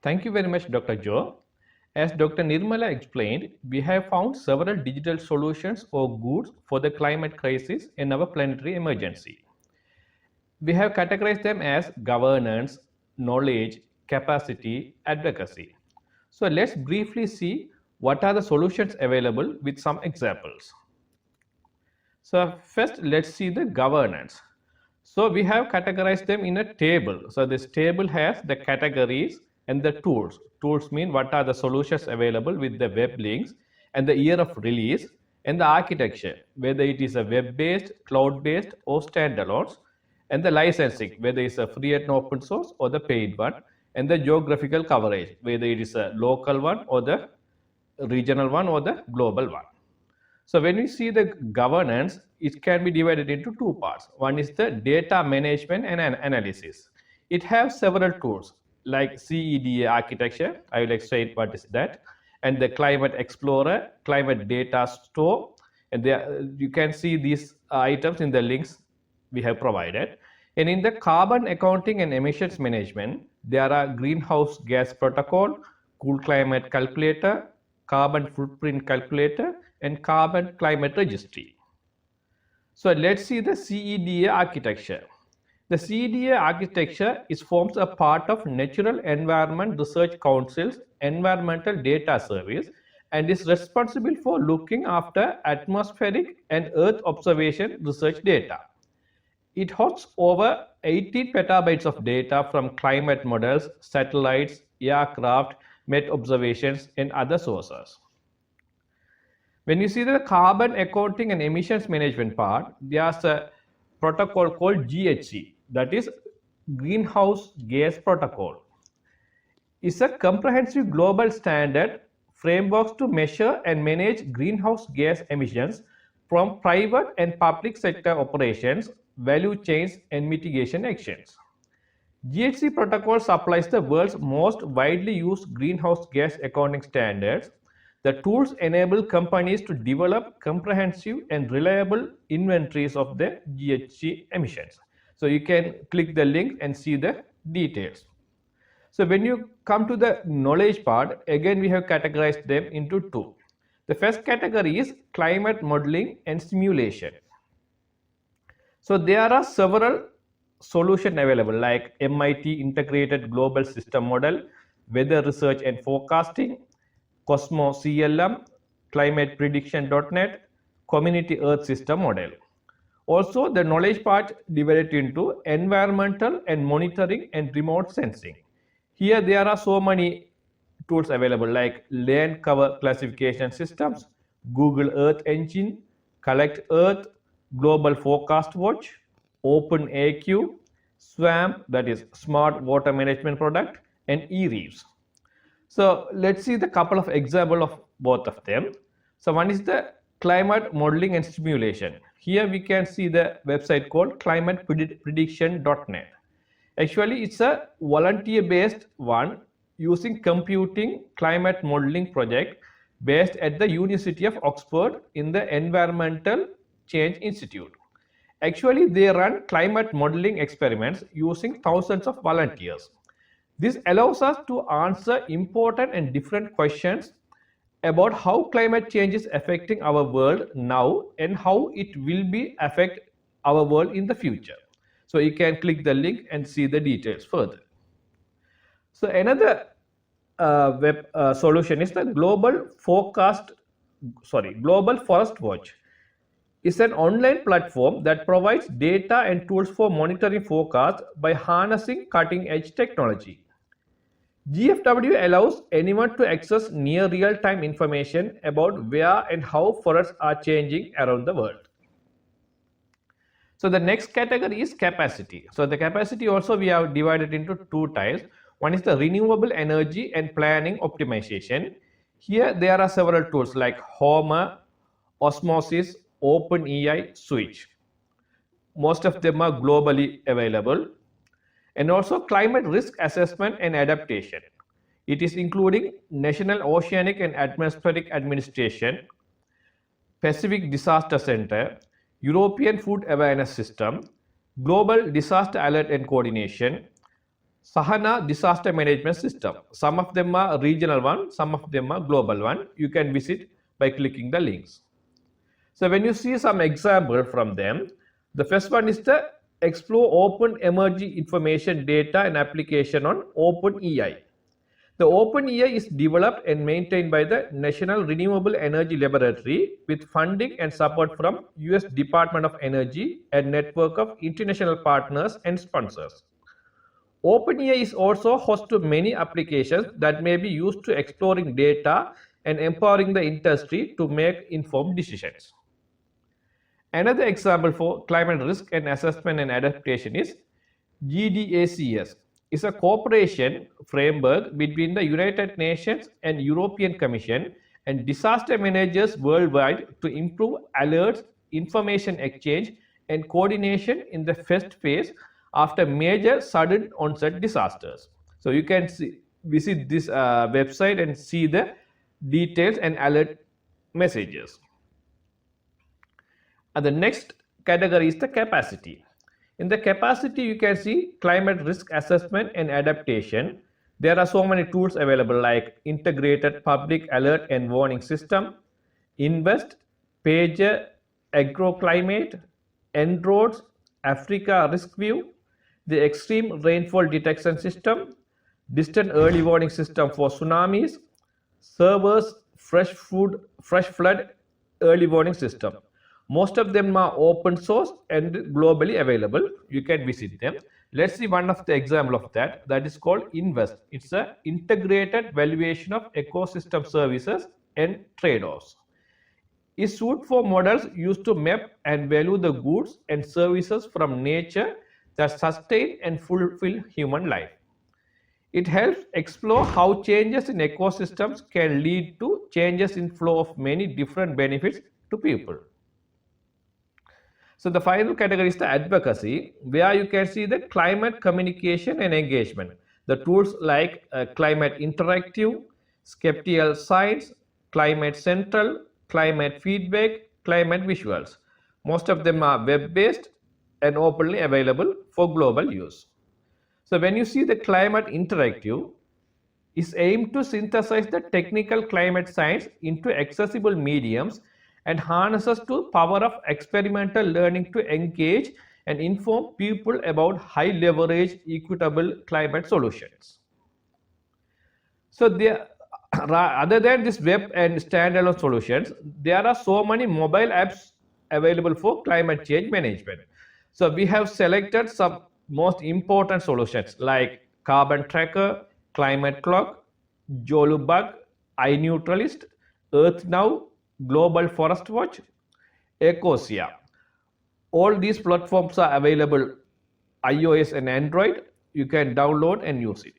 Thank you very much, Dr. Joe. As Dr. Nirmala explained, we have found several digital solutions or goods for the climate crisis and our planetary emergency. We have categorized them as governance, knowledge, capacity, advocacy. So let's briefly see what are the solutions available with some examples. So first let's see the governance. So we have categorized them in a table. So this table has the categories and the tools. Tools mean what are the solutions available with the web links and the year of release and the architecture, whether it is a web-based, cloud-based or standalones, and the licensing, whether it's a free and open source or the paid one, and the geographical coverage, whether it is a local one or the regional one or the global one. So when we see the governance, it can be divided into two parts. One is the data management and analysis. It has several tools like CEDA architecture. I will explain what is that. And the climate explorer, climate data store. And there, you can see these items in the links we have provided. And in the carbon accounting and emissions management, there are greenhouse gas protocol, cool climate calculator, carbon footprint calculator, and carbon climate registry. So let's see the CEDA architecture. The CEDA architecture forms a part of Natural Environment Research Council's Environmental Data Service and is responsible for looking after atmospheric and Earth observation research data. It hosts over 18 petabytes of data from climate models, satellites, aircraft, met observations, and other sources. When you see the carbon accounting and emissions management part, there's a protocol called GHG, that is Greenhouse Gas Protocol. It's a comprehensive global standard framework to measure and manage greenhouse gas emissions from private and public sector operations, value chains, and mitigation actions. GHG protocol supplies the world's most widely used greenhouse gas accounting standards. The tools enable companies to develop comprehensive and reliable inventories of the GHG emissions. So you can click the link and see the details. So when you come to the knowledge part, again we have categorized them into two. The first category is climate modeling and simulation. So there are several solutions available like MIT Integrated Global System Model, Weather Research and Forecasting, Cosmos CLM, climateprediction.net, Community Earth System Model. Also, the knowledge part divided into environmental and monitoring and remote sensing. Here there are so many tools available like land cover classification systems, Google Earth Engine, Collect Earth, Global Forecast Watch, OpenAQ, SWAMP, that is Smart Water Management Product, and eReefs. So let's see the couple of examples of both of them. So one is the climate modeling and simulation. Here we can see the website called climateprediction.net. Actually, it's a volunteer-based one using computing climate modeling project based at the University of Oxford in the Environmental Change Institute. Actually, they run climate modeling experiments using thousands of volunteers. This allows us to answer important and different questions about how climate change is affecting our world now and how it will be affect our world in the future. So you can click the link and see the details further. So another web solution is the Global Forest Watch. It's an online platform that provides data and tools for monitoring forecasts by harnessing cutting-edge technology. GFW allows anyone to access near real-time information about where and how forests are changing around the world. So the next category is capacity. So the capacity also we have divided into two types. One is the renewable energy and planning optimization. Here there are several tools like Homer, Osmosis, OpenEI, Switch. Most of them are globally available. And also climate risk assessment and adaptation. It is including National Oceanic and Atmospheric Administration, Pacific Disaster Center, European Food Awareness System, Global Disaster Alert and Coordination, Sahana disaster management system. Some of them are regional one, some of them are global one. You can visit by clicking the links. So when you see some example from them, the first one is the explore open emerging information data and application on OpenEI. The OpenEI is developed and maintained by the National Renewable Energy Laboratory with funding and support from US Department of Energy and network of international partners and sponsors. OpenAI is also host to many applications that may be used to exploring data and empowering the industry to make informed decisions. Another example for climate risk and assessment and adaptation is GDACS. Is a cooperation framework between the United Nations and European Commission and disaster managers worldwide to improve alerts, information exchange, and coordination in the first phase after major sudden onset disasters. So you can visit this website and see the details and alert messages. And the next category is the capacity. In the capacity, you can see climate risk assessment and adaptation. There are so many tools available like integrated public alert and warning system, INVEST, Pager, agroclimate, En-ROADS, Africa Risk View, the extreme rainfall detection system, distant early warning system for tsunamis, servers, fresh flood early warning system. Most of them are open source and globally available. You can visit them. Let's see one of the example of that. That is called INVEST. It's an integrated valuation of ecosystem services and trade-offs. Is suited for models used to map and value the goods and services from nature that sustain and fulfill human life. It helps explore how changes in ecosystems can lead to changes in flow of many different benefits to people. So the final category is the advocacy, where you can see the climate communication and engagement. The tools like Climate Interactive, Skeptical Science, Climate Central, Climate Feedback, Climate Visuals. Most of them are web-based and openly available for global use. So when you see the Climate Interactive, is aimed to synthesize the technical climate science into accessible mediums and harnesses to power of experimental learning to engage and inform people about high leverage equitable climate solutions. So there, other than this web and standalone solutions, there are so many mobile apps available for climate change management. So we have selected some most important solutions like Carbon Tracker, Climate Clock, Jolubug, iNeutralist, Earth Now, Global Forest Watch, Ecosia. All these platforms are available iOS and Android. You can download and use it.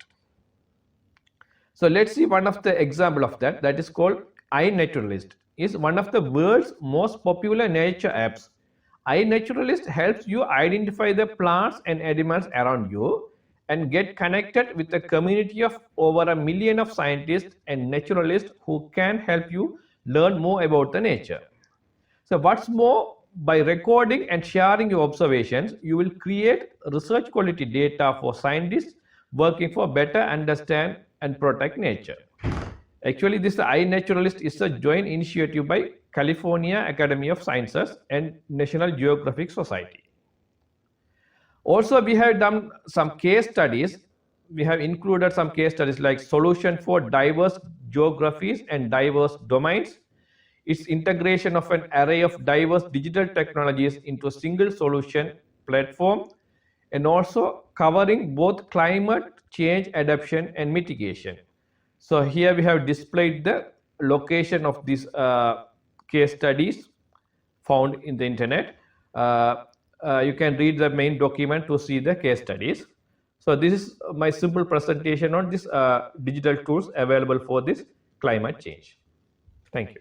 So let's see one of the example of that. That is called iNaturalist. Is one of the world's most popular nature apps. iNaturalist helps you identify the plants and animals around you and get connected with a community of over 1 million of scientists and naturalists who can help you learn more about the nature. So what's more, by recording and sharing your observations, you will create research quality data for scientists working for better understand and protect nature. Actually, this iNaturalist is a joint initiative by California Academy of Sciences and National Geographic Society. Also, we have done some case studies. We have included some case studies like solution for diverse geographies and diverse domains. Its integration of an array of diverse digital technologies into a single solution platform, and also covering both climate change adaptation and mitigation. So here we have displayed the location of these case studies found in the internet. You can read the main document to see the case studies. So this is my simple presentation on this digital tools available for this climate change. Thank you.